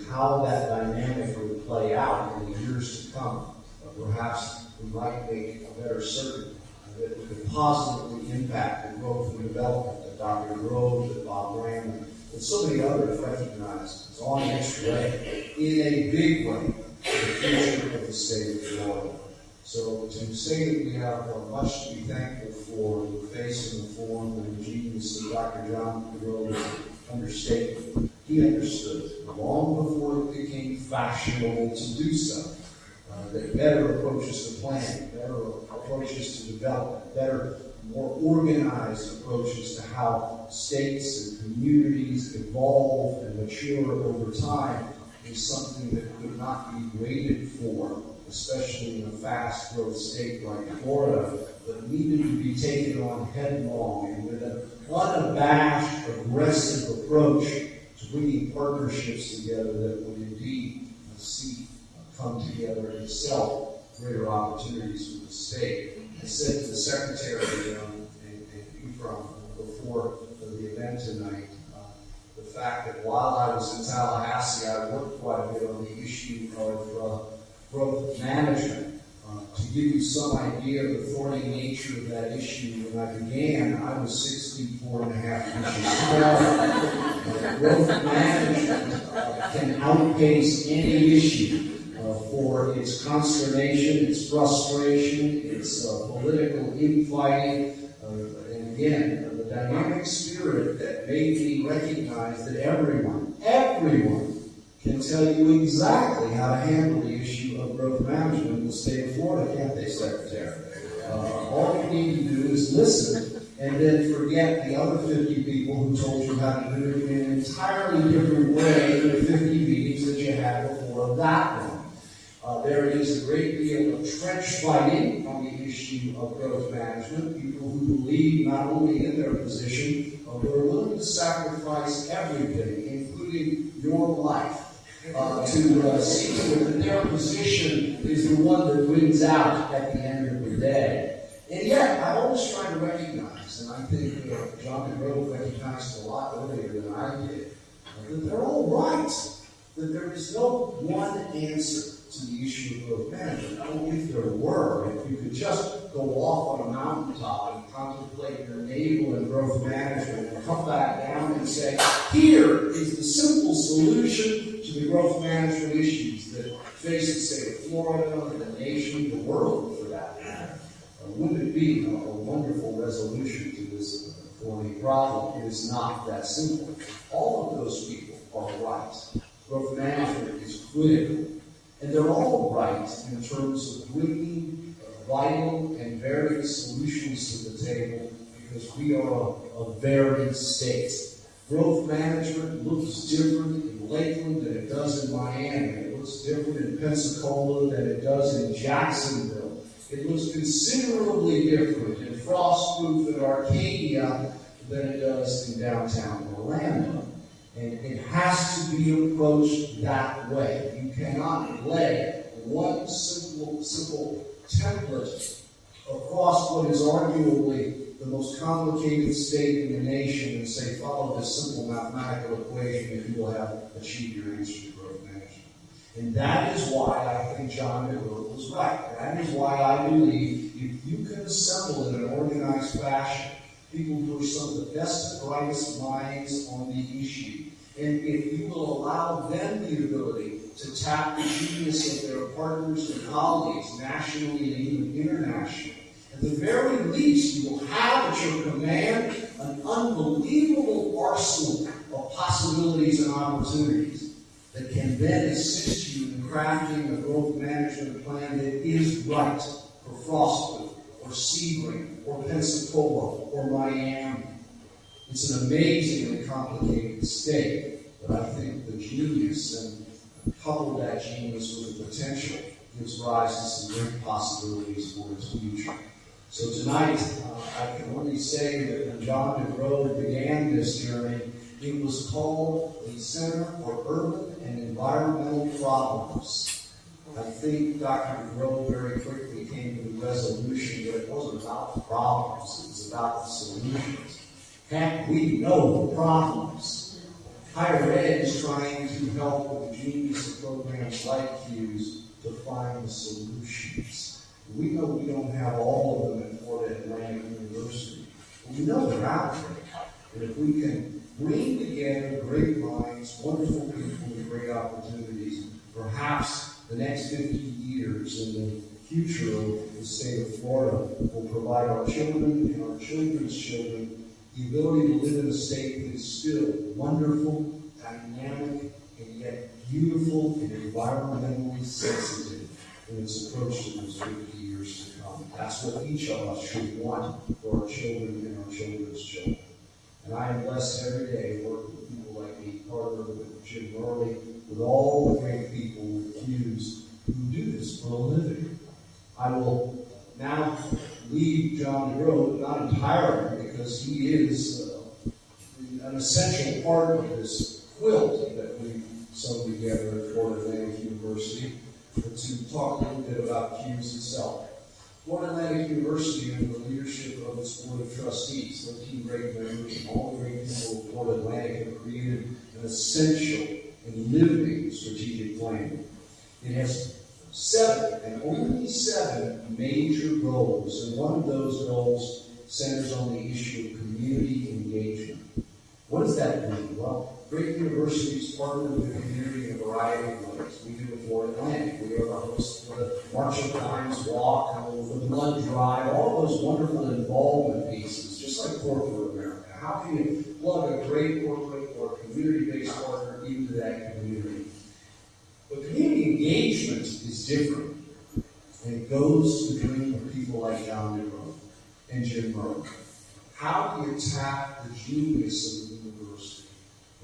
how that dynamic would play out in the years to come. Perhaps we might make a better certain that it could positively impact the growth and development that Dr. Grove, that Bob Brandon, and so many others recognize is on its way in a big way to the future of the state of Florida. So to say that we have much to be thankful for the face and the form and the genius of Dr. John Grove is an understatement. He understood long before it became fashionable to do so. That better approaches to planning, better approaches to development, better, more organized approaches to how states and communities evolve and mature over time is something that could not be waited for, especially in a fast growth state like Florida, but needed to be taken on headlong and with an unabashed, aggressive approach to bringing partnerships together that would indeed see come together and sell greater opportunities for the state. I said to the Secretary and Ephraim before the event tonight, the fact that while I was in Tallahassee, I worked quite a bit on the issue of growth management. To give you some idea of the thorny nature of that issue, when I began, I was 64.5 inches tall. Growth management can outpace any issue for its consternation, its frustration, its political infighting, and again, the dynamic spirit that made me recognize that everyone can tell you exactly how to handle the issue of growth management in the state of Florida, can't they, Secretary? All you need to do is listen and then forget the other 50 people who told you how to do it in an entirely different way than the 50 meetings that you had before that one. There is a great deal of trench fighting on the issue of growth management. People who believe not only in their position, but are willing to sacrifice everything, including your life, to see to it that their position is the one that wins out at the end of the day. And yet, I always try to recognize, and I think John DeGrove recognized a lot earlier than I did, that they're all right, that there is no one answer to the issue of growth management. Oh, if there were, if you could just go off on a mountaintop and contemplate your naval and growth management and come back down and say, here is the simple solution to the growth management issues that face the state of Florida, the nation, the world for that matter. Wouldn't it be a wonderful resolution to this thorny problem? It is not that simple. All of those people are right. Growth management is critical. And they're all right in terms of bringing vital and various solutions to the table because we are a varied state. Growth management looks different in Lakeland than it does in Miami. It looks different in Pensacola than it does in Jacksonville. It looks considerably different in Frostproof and Arcadia than it does in downtown Orlando. And it has to be approached that way. You cannot lay one simple template across what is arguably the most complicated state in the nation and say, follow this simple mathematical equation and you will have achieved your answer to growth management. And that is why I think John DeGrove was right. That is why I believe if you can assemble in an organized fashion people who are some of the best and brightest minds on the issue, and if you will allow them the ability to tap the genius of their partners and colleagues, nationally and even internationally, at the very least, you will have at your command an unbelievable arsenal of possibilities and opportunities that can then assist you in crafting a growth management plan that is right for Frostproof, or Sebring, or Pensacola, or Miami. It's an amazingly complicated state, but I think the genius and couple that genius with the potential gives rise to some great possibilities for its future. So tonight, I can only say that when John DeGrove began this journey, it was called the Center for Urban and Environmental Problems. I think Dr. DeGrove very quickly came to the resolution that it wasn't about the problems, it was about the solutions. Heck, we know the problems. Higher ed is trying to help with the genius of programs like CUES to find the solutions. We know we don't have all of them at Florida Atlantic University, but we know they're out there. And if we can bring together great minds, wonderful people with great opportunities, perhaps the next 50 years in the future of the state of Florida will provide our children and our children's children the ability to live in a state that is still wonderful, dynamic, and yet beautiful and environmentally sensitive in its approach to those 50 years to come. That's what each of us should want for our children and our children's children. And I am blessed every day to work with people like me, partner with Jim Murley, with all the great people with CUES who do this for a living. I will now leave John DeGrove, not entirely, because he is an essential part of this quilt that we sewn together at Florida Atlantic University, to talk a little bit about CUES itself. Florida Atlantic University, under the leadership of its Board of Trustees, 13 great members, and all the great people of Florida Atlantic, have created an essential and living strategic plan. It has 7, and only 7, major goals, and one of those goals centers on the issue of community engagement. What does that mean? Well, great universities partner with the community in a variety of ways. We do with Florida Atlantic. We are the host for the March of Dimes Walk, the Blood Drive, all those wonderful involvement pieces, just like corporate America. How can you plug a great corporate or community-based partner into that community? But community engagement is different, and it goes to the dream of people like John DeGrove and Jim Murley. How do you tap the genius of the university?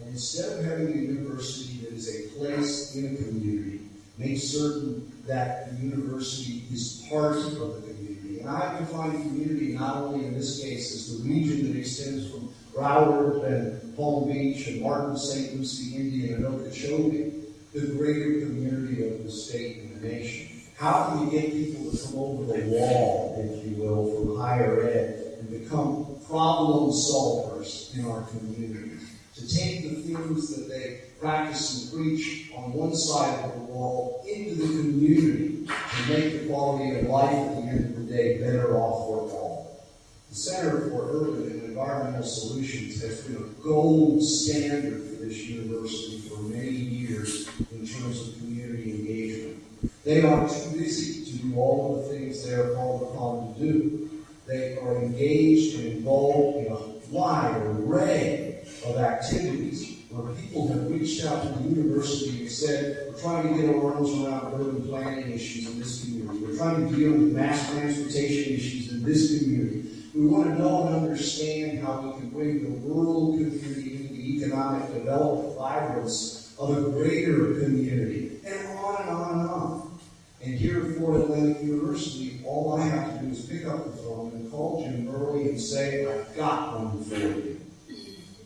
And instead of having a university that is a place in a community, make certain that the university is part of the community. And I define community not only in this case as the region that extends from Broward and Palm Beach and Martin, St. Lucie, Indiana, and Okeechobee, the greater community of the state and the nation. How can you get people to come over the wall, if you will, from higher ed and become problem solvers in our communities? To take the things that they practice and preach on one side of the wall into the community and make the quality of life at the end of the day better off for all. The Center for Urban and Environmental Solutions has been a gold standard for this university for many years in terms of community engagement. They are too busy to do all of the things they are called upon to do. They are engaged and involved in a wide array of activities where people have reached out to the university and said, we're trying to get our arms around urban planning issues in this community. We're trying to deal with mass transportation issues in this community. We want to know and understand how we can bring the rural community into the economic development vibrance of a greater community, and on and on and on. And here at Florida Atlantic University, all I have to do is pick up the phone and call Jim Murley and say, I've got one for you.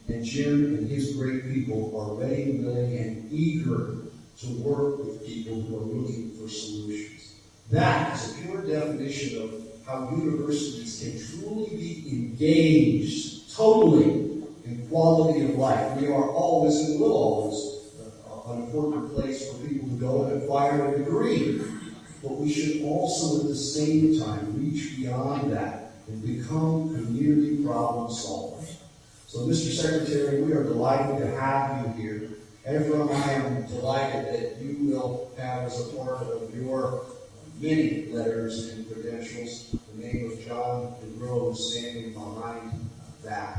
And Jim and his great people are ready, willing, and eager to work with people who are looking for solutions. That is a pure definition of how universities can truly be engaged totally in quality of life. We are always and will always an important place for people to go and acquire a degree. But we should also at the same time reach beyond that and become community problem solvers. So, Mr. Secretary, we are delighted to have you here. Ephraim, I am delighted that you will have as a part of your many letters and credentials the name of John DeGrove standing behind that.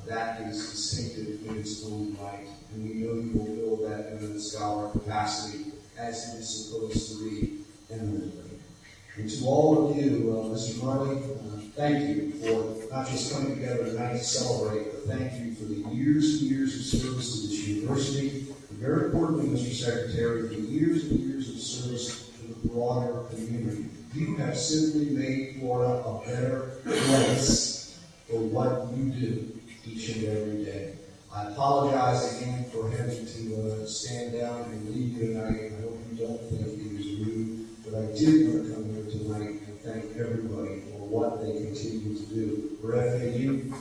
That is distinctive in its own right, and we know you will fill that eminent scholar capacity as it is supposed to be eminently. And to all of you, Mr. Marley, thank you for not just coming together tonight to celebrate, but thank you for the years and years of service to this university, and very importantly, Mr. Secretary, the years and years of service to the broader community. You have simply made Florida a better place for what you do each and every day. I apologize again for having to stand down and leave you tonight. I hope you don't think it was rude, but I did want to come here tonight and thank everybody for what they continue to do. For FAU,